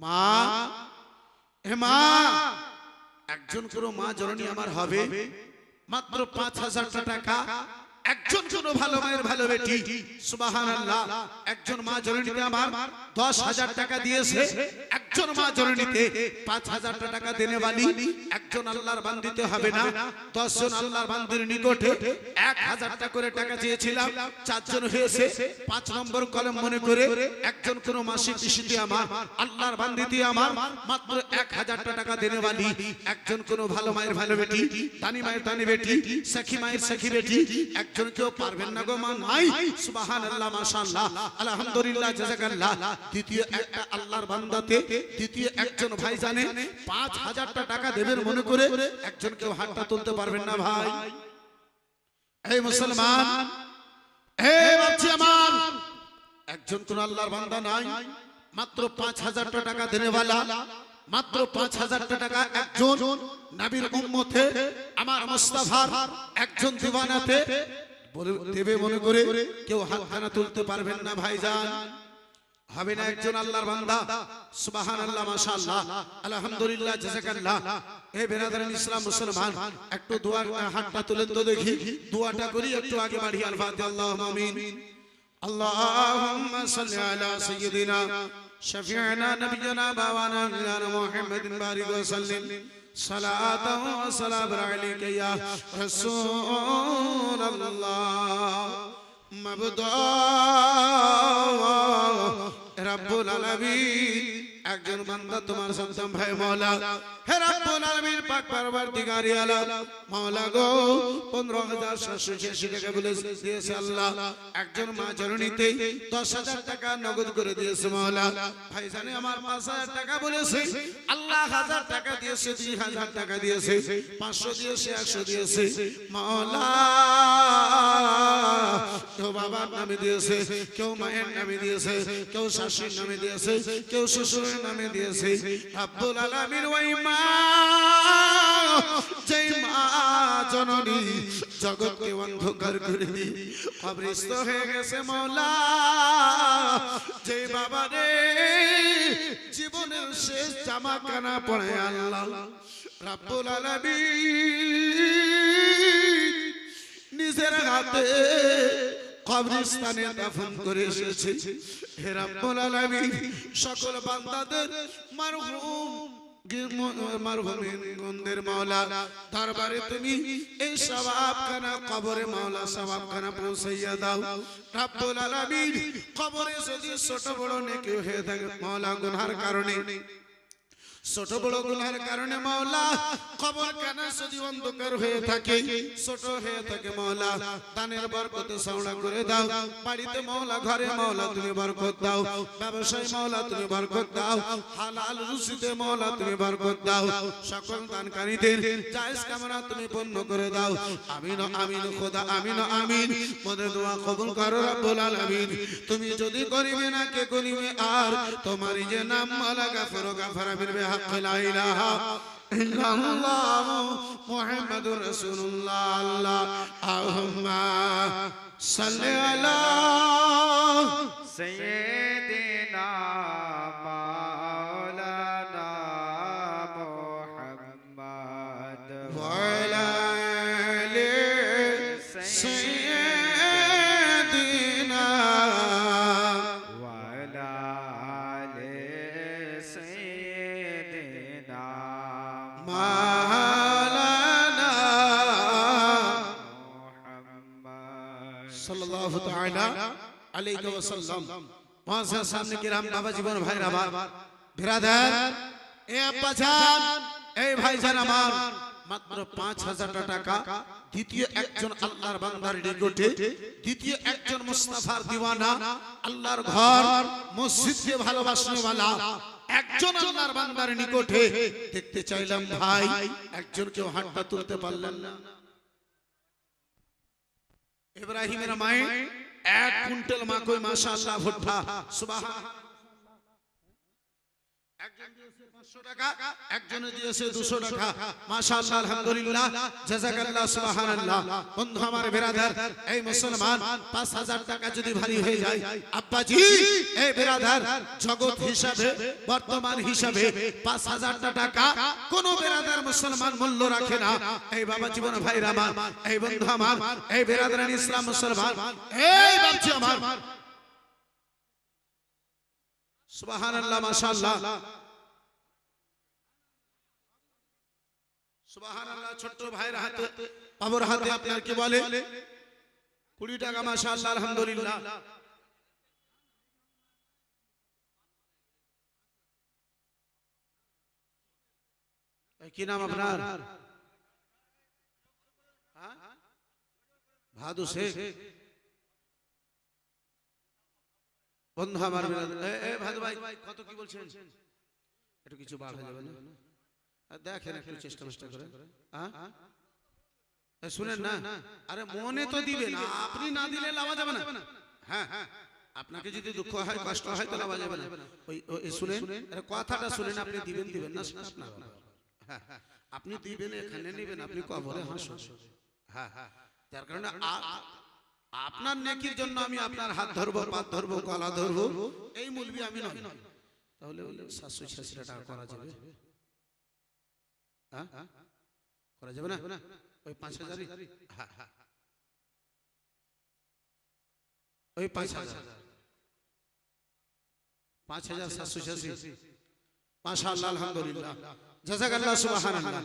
মা হে মা একজন করে মা জননী আমার হবে মাত্র 5,000 টাকা একজন কোন ভালো মায়ের ভালো বেটি সুবহানাল্লাহ একজন মা জননীকে আমার 10,000 টাকা দিয়েছে একজন মা জননীতে 5000 টাকা দেনে वाली একজন আল্লাহর বান্দিতে হবে না 10 জন আল্লাহর বান্দির নিকটে 1000 টাকা করে টাকা চেয়েছিলাম 4 জন হয়েছে 5 নম্বর কলম মনে করে একজন কোন মাসিক কিস্তিতে আমার আল্লাহর বান্দিতে আমার মাত্র 1000 টাকা দেনে वाली একজন কোন ভালো মায়ের ভালো বেটি দানি মায়ের দানি বেটি সখী মায়ের সখী বেটি একজন কেউ পারবেন না গো মা নাই সুবহানাল্লাহ মাশাআল্লাহ আলহামদুলিল্লাহ জাযাকাল্লাহ দ্বিতীয় একটা আল্লাহর বান্দাতে দ্বিতীয় একজন ভাই জানে 5000 টাকা দেবের মনে করে একজন কেউ হাতটা তুলতে পারবেন না ভাই এই মুসলমান এই বাচ্চা আমার একজন কোন আল্লাহর বান্দা নাই মাত্র 5000 টাকা দেনে वाला মাত্র 5000 টাকা একজন নবীর উম্মতে আমার মুস্তাফার একজন দিওয়ানাতে দেবে মনে করে কেউ হাতখানা তুলতে পারবেন না ভাইজান হবে না একজন আল্লাহর বান্দা সুবহানাল্লাহ মাশাআল্লাহ আলহামদুলিল্লাহ জাযাকাল্লাহ এই বেরাদারান ইসলাম মুসলমান একটু দোয়া হাতটা তুলেন তো দেখি দোয়াটা করি একটু আগে বাড়ি আল ফাতিহা আল্লাহুম্মা আমিন আল্লাহুম্মা সাল্লি আলা সাইয়্যিদিনা শাফি'না নবিয়্যিনা বাওয়ানা মিনানা মুহাম্মাদিন বারিক ওয়া সাল্লিম সালাতাও ওয়া সালামু আলাইকা ইয়া রাসূলুল্লাহ মাবদা রব্বুল আলামিন একজন বান্দা তোমার সন্তান ভাই মাওলা হে রব্বুল আলামিন পাক পরবর্তীকারী আলাম মাওলা গো 15786 টাকা বলে দিয়েছে আল্লাহ একজন মা জননীতে 10000 টাকা নগদ করে দিয়েছে মাওলা ভাই জানে আমার 5000 টাকা বলেছে আল্লাহ 1000 টাকা দিয়েছে 2000 টাকা দিয়েছে 500 দিয়েছে 100 দিয়েছে মাওলা কেউ বাবার নামে দিয়েছে কেউ মায়ের নামে দিয়েছে কেউ শাশুড়ির নামে দিয়েছে কেউ শ্বশুরের নামে দিয়েছে রব্বুল আলামিন ওই মা যেই মা জননী জগৎকে অন্ধকার করে দিয়ে কবরস্থ হয়ে গেছে মাওলা যেই বাবা রে জীবনের শেষ জামা কানা পরে আল্লাহ রব্বুল আলামিন নিজের হাতে কবরস্থানে দাফন করে এসেছে হে রব্বুল আলামিন সকল বান্দাদের মারহুমিন গন্দের মাওলা দরবারে তুমি এই সওয়াবখানা কবরে মাওলা সওয়াবখানা পৌঁছাইয়া দাও রব্বুল আলামিন কবরে যদি ছোট বড় নেকি হয়ে থাকে মাওলা গুনাহের কারণে ছোট বড় গুনাহের কারণে মাওলা কবর কানা যদি অন্ধকার হয়ে থাকে ছোট হয়ে থাকে মাওলা দানের বরকতে সাওড়া করে দাও বাড়িতে মাওলা ঘরে মাওলা তুমি বরকত দাও ব্যবসায় মাওলা তুমি বরকত দাও হালাল রুজিতে মাওলা তুমি বরকত দাও সকল দানকারীদের জায়েজ কামনা তুমি পূর্ণ করে দাও আমিন আমিন খোদা আমিন আমিন মোদের দোয়া কবুল করো রব্বুল আলামিন তুমি যদি করিবে না কে করিবে আর তোমারই যে নাম মাওলা গাফর গাফর বিল হক লা ইলাহা ইল্লাল্লাহ মুহাম্মাদুর রাসূলুল্লাহ আল্লাহুম্মা সাল্লি আলা সাইয়্যিদিনা মাওলানা মুহাম্মদ ওয়া আলা আলি সাইয়্যিদিনা ওয়া আলা আলি সাইয়্যিদিনা মাওলানা মুহাম্মদ সাল্লাল্লাহু তাআলা আলাইহি ওয়াসাল্লাম মাসা সামনে কিরাম বাবা জীবন ভাইরা বিরাদার এ আব্বা জান এই ভাইজান আমার মাত্র 5000 টাকা দ্বিতীয় একজন আল্লাহর বান্দার নিকটে দ্বিতীয় একজন মুস্তাফার দিওয়ানা আল্লাহর ঘর মসজিদকে ভালোবাসনেওয়ালা একজন আল্লাহর বান্দার নিকটে দেখতে চাইলাম ভাই একজন কেউ হাতটা তুলতে পারলেন না ইব্রাহিমের মায়ে 1 কুইন্টাল মা কই মাশাআল্লাহ ভুট্টা সুবহানাল্লাহ একজন দিয়েছে 500 টাকা একজন দিয়েছে 200 টাকা মাশাআল্লাহ আলহামদুলিল্লাহ জাযাকাল্লাহ সুবহানাল্লাহ বন্ধু আমার বিরাদার এই মুসলমান 5000 টাকা যদি ভারী হয়ে যায় আব্বাজি এই বিরাদার জগৎ হিসাবে বর্তমান হিসাবে 5000 টাকা কোন বিরাদার মুসলমান মূল্য রাখে না এই বাবা জীবন ভাইরা আমার এই বন্ধু আমার এই বিরাদারান ইসলাম মুসলমান এই বাপজি আমার সুবহানাল্লাহ মাশাআল্লাহ সুবহানাল্লাহ। ছোট্ট ভাইয়ের হাতে বাবুর হাতে আপনার কি বলে 20 টাকা মাশাআল্লাহ আলহামদুলিল্লাহ। কি নাম আপনার? ভাদু শেখ। বন্ধু আমার ভাদু ভাই কত কি বলছেন? একটু কিছু বাড়া যাবে না? দেখেন একটু চেষ্টা করে। শুনেন না, আরে মনে তো দিবেন, আপনি না দিলে লাভা যাবে না। হ্যাঁ, আপনাকে যদি দুঃখ হয় কষ্ট হয় তো লাভা যাবে না। ওই শুনেন, কথাটা শুনেন, আপনি দিবেন না না। হ্যাঁ, আপনি দিবেন, এখানে নেবেন, আপনি কবরে হাসুন। হ্যাঁ, তার কারণে আপনার নেকির জন্য আমি আপনার হাত ধরবো, পা ধরবো, গলা ধরবো, এই মূলবি আমি নয়। তাহলে 786 টাকা করা যাবে? করা যাবে না? ওই 5000, ওই 5786। মাশাআল্লাহ আলহামদুলিল্লাহ, জাযাকাল্লাহ সুবহানাল্লাহ।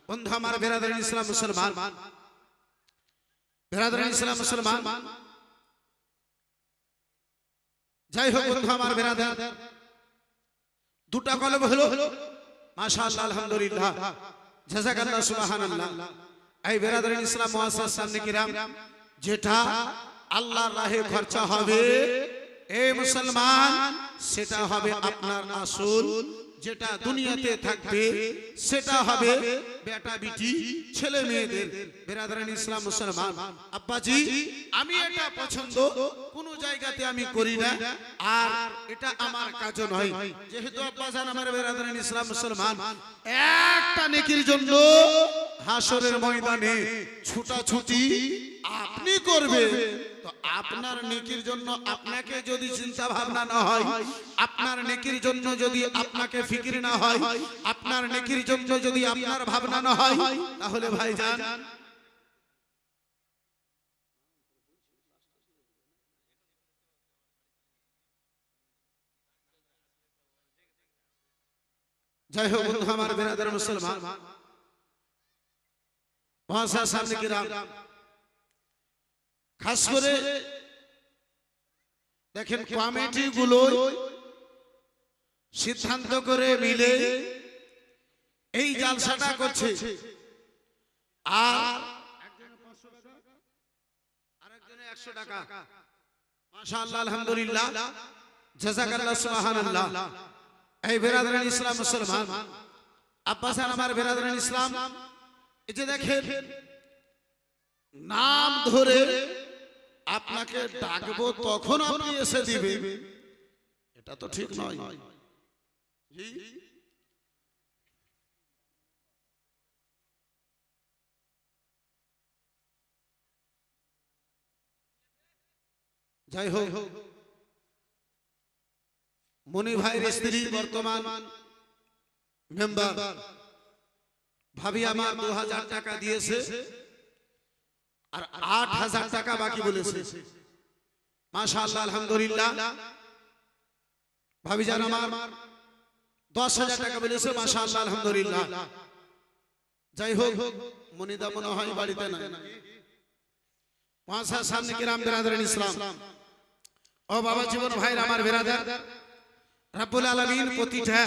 বন্ধু আমার বেরাদারিন ইসলাম মুসলমান, বেরাদারিন ইসলাম মুসলমান, যাই হোক বন্ধু আমার বেরাদার, দুটা কলম হলো মাশাআল্লাহ আলহামদুলিল্লাহ, জাযাকাল্লাহ সুবহানাল্লাহ। এই বেরাদারিন ইসলাম মুআসসাস সামনে কিরাম, যেটা আল্লাহর রাহে খরচা হবে এই মুসলমান, সেটা হবে আপনার আসল। যেটা দুনিয়াতে থাকবে সেটা হবে বেটা বিটি ছেলে মেয়েদের। বেরাদারিন ইসলাম মুসলমান, আব্বাজি আমি এটা পছন্দ কোন জায়গাতে আমি করি না, আর এটা আমার কাজও নয়। যেহেতু আব্বাজান আমার বেরাদারিন ইসলাম মুসলমান, একটা নেকির জন্য হাসরের ময়দানে ছুটাছুটি আপনি করবেন, তো আপনার নেকির জন্য আপনাকে যদি চিন্তা ভাবনা না হয়, আপনার নেকির জন্য যদি আপনাকে ফিকির না হয়, আপনার নেকির জন্য যদি আপনার ভাবনা না হয়, তাহলে ভাইজান যাই হোক বন্ধু আমার বেরাদার মুসলমান, মহাশয় সামনে কিরাম, খাস করে দেখেন কমিটি গুলো সিদ্ধান্ত করে মিলে এই জালসাটা করছে, আর আরেকজনে 100 টাকা। মাশাআল্লাহ আলহামদুলিল্লাহ, জাযাকাল্লাহ সুবহানাল্লাহ। এই বেরাদারিন ইসলাম মুসলমান, আব্বাসান আমার বেরাদারিন ইসলাম, এই যে দেখেন নাম ধরে আপনাকে ডাকবো তখন আপনি এসে দিবেন, এটা তো ঠিক নয়। যাই হোক, মনি ভাইয়ের স্ত্রী বর্তমান মেম্বার ভাবি আমার 2000 টাকা দিয়েছে, আর 8000 টাকা বাকি বলেছে। মাশাআল্লাহ আলহামদুলিল্লাহ, ভাবি জান আমার 10000 টাকা বলেছে। মাশাআল্লাহ আলহামদুলিল্লাহ। যাই হোক, মনিদা মনে হয় বাড়িতে নাই। মহাশয় সামনে কিরাম বেরাদারিন ইসলাম, ও বাবা জীবন ভাইরা আমার বেরাদার, রব্বুল আলামিন প্রতিটা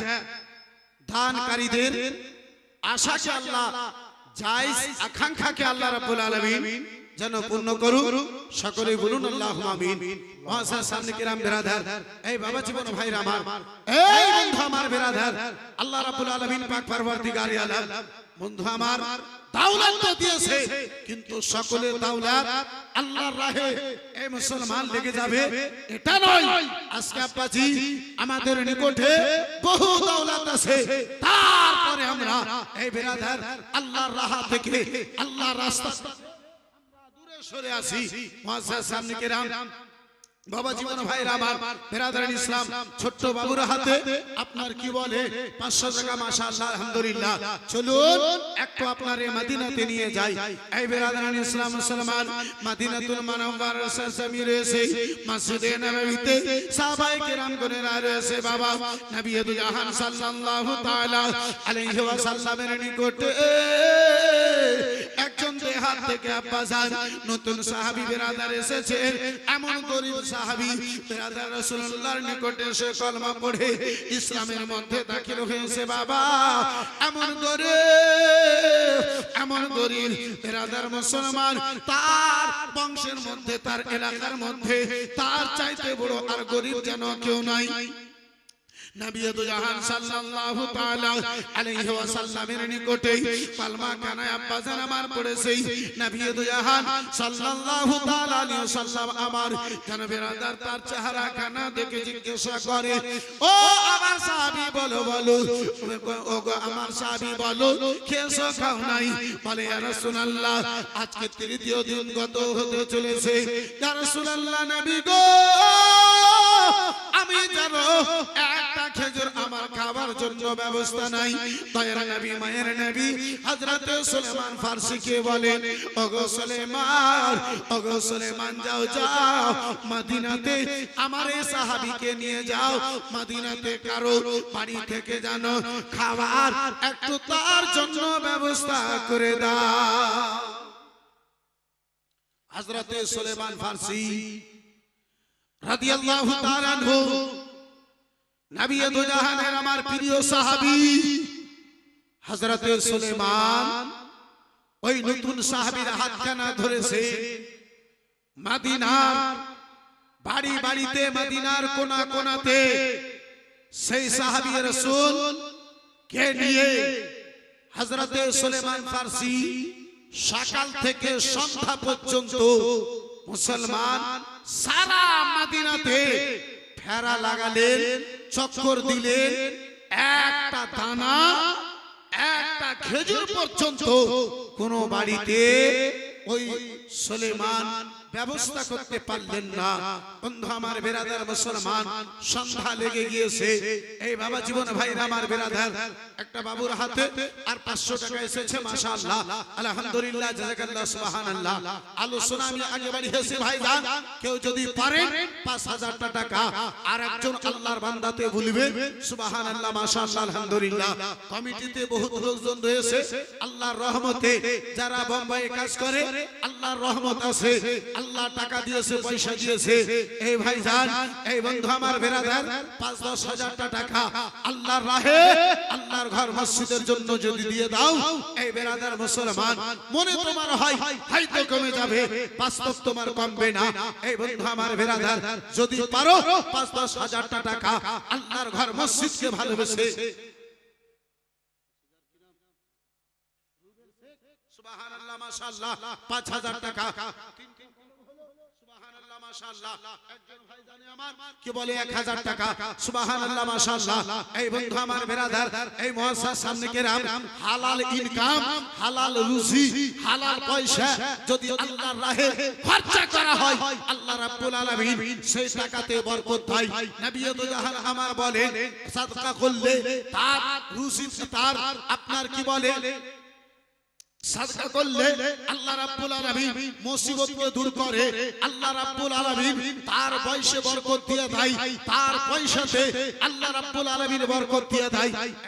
দানকারীদের আশাকে আল্লাহ, জায়েজ আকাঙ্ক্ষাকে আল্লাহ রব্বুল আলামিন যেন পূর্ণ করুন। সকলেই বলুন আল্লাহুম্মা আমিন। মহাশয় সামনে কিরাম বেরাদার, এই বাবা জীবন ভাইরা আমার, এই বন্ধু আমার বেরাদার, আল্লাহ রাব্বুল আলামিন পাক পরবর্তীকারে আলম বন্ধু আমার দাওলাত তো দিয়েছে, কিন্তু সকলের দাওলাত আল্লাহর রাহে এই মুসলমান লেগে যাবে এটা নয়। আজকে আব্বাজি আমাদের নিকটে বহু দাওলাত আছে, তারপরে আমরা এই বেরাদার আল্লাহর রাহ থেকে, আল্লাহর রাস্তা আমরা দূরে সরে আসি। মুআজ্জাজ সামনে কিরাম, বাবা জীবন ভাইরা আমার বেরাদারান ইসলাম ছোট্ট বাবুর হাতে আপনার কি বলে 500 টাকা মাশাআল্লাহ আলহামদুলিল্লাহ চলুন একটু আপনার এই মদিনাতে নিয়ে যাই এই বেরাদারান ইসলাম মুসলমান মদিনাতুল মুনাওয়ারার সরজমি রয়েছে মসজিদে নববীতে সাহাবায়ে কেরাম গণেরা রয়েছে বাবা নবী দু জাহান সাল্লাল্লাহু তাআলা আলাইহি ওয়াসাল্লামের নিকটে একজন দেহাত থেকে আব্বাজান নতুন সাহাবী বেরাদার এসেছে এমন গরীব সাহাবী বেরাদার রাসূলুল্লাহর নিকটে এসে কলমা পড়ে ইসলামের মধ্যে দাখিল হয়েছে বাবা এমন গরীব বেরাদার মুসলমান তার বংশের মধ্যে তার এলাকার মধ্যে তার চাইতে বড় আর গরীব যেন কেউ নাই নবী দু জাহান সাল্লাল্লাহু তাআলা আলাইহি ওয়াসাল্লামের নিকটে কলমা কানায় আব্বাজান আমার পড়েছে নবী দু জাহান সাল্লাল্লাহু তাআলা আলাইহি ওয়াসাল্লাম আমার কেন বেরাদার তার চেহারা কানা দেখে জিজ্ঞাসা করে ও আমার সাহাবী বলো ও গো আমার সাহাবী বলো খেয়েছো খাও নাই বলে ইয়া রাসূলুল্লাহ আজকে তৃতীয় দিন গত হতে চলেছে ইয়া রাসূলুল্লাহ নবী গো আমি জানো একটা খেজুর আমার খাবার জন্য ব্যবস্থা নাই দয়ার নবী মায়ের নবী হযরত সুলেমান ফারসিকে বলেন ওগো সুলেমান যাও মদিনাতে আমার এই সাহাবীকে নিয়ে যাও মদিনাতে কারো বাড়ি থেকে জানো খাবার একটু তার জন্য ব্যবস্থা করে দাও হযরত সুলেমান ফারসি রাদিয়াল্লাহু তাআলা আনহু নবী দু জাহানের আমার প্রিয় সাহাবী হযরত সুলেমান ওই নতুন সাহাবীর হাতখানা ধরেছে মদিনার বাড়ি বাড়িতে মদিনার কোনা কোনাতে সেই সাহাবী রাসূল কে নিয়ে হযরত সুলেমান ফারসি সকাল থেকে সন্ধ্যা পর্যন্ত মুসলমান সারা মদিনাতে ফেরা লাগালেন চক্কর দিলেন একটা দানা একটা খেজুর পর্যন্ত কোন বাড়িতে ওই সুলেমান ব্যবস্থা করতে পারলেন না বন্ধু আমার বেরাদার মুসলমান সন্ধ্যা লেগে গিয়েছে এই বাবা জীবন ভাইরা আমার বেরাদার একটা বাবুর হাতে আর 500 টাকা এসেছে মাশাআল্লাহ আলহামদুলিল্লাহ জাযাকাল্লাহ সুবহানাল্লাহ আলোচনা আমি আগে বাড়িয়েছি ভাইজান কেউ যদি পারেন 5000 টাকা আর একজন আল্লাহর বান্দাতে বলবে সুবহানাল্লাহ মাশাআল্লাহ আলহামদুলিল্লাহ কমিটিতে বহুত লোকজন রয়েছে আল্লাহর রহমতে যারা বোম্বাইয়ে কাজ করে আল্লাহর রহমত আছে আল্লাহ টাকা দিয়েছে পয়সা দিয়েছে এই ভাইজান এই বন্ধু আমার বেরাদার 5-10 হাজার টাকা আল্লাহর রাহে আল্লাহর ঘর মসজিদের জন্য যদি দিয়ে দাও এই বেরাদার মুসলমান মনে তোমার হয় হয়তো কমে যাবে বাস্তব তোমার কমবে না এই বন্ধু আমার বেরাদার যদি পারো 5-10 হাজার টাকা আল্লাহর ঘর মসজিদকে ভালোবেসে সুবহানাল্লাহ মাশাআল্লাহ 5000 টাকা সুবহানাল্লাহ মাশাআল্লাহ একজন ভাই জানে আমার কি বলে 1000 টাকা সুবহানাল্লাহ মাশাআল্লাহ এই বন্ধু আমার বেরাদার এই মুআসসাস সামনে কেরাম হালাল ইনকাম হালাল রুজি হালাল পয়সা যদি আল্লাহর রাহে খরচা করা হয় আল্লাহ রাব্বুল আলামিন সেই টাকাতে বরকত দেয় নবী দু জাহান আমার বলেন সাদকা করলে তার রুজি তার আপনার কি বলে সাদকা করলে আল্লাহ রাব্বুল আলামিন মুসিবতকে দূর করে আল্লাহ রাব্বুল আলামিন তার বয়সে বরকত দিয়ে দেয় তার পয়সাতে আল্লাহ রাব্বুল আলামিন বরকত দিয়ে দেয়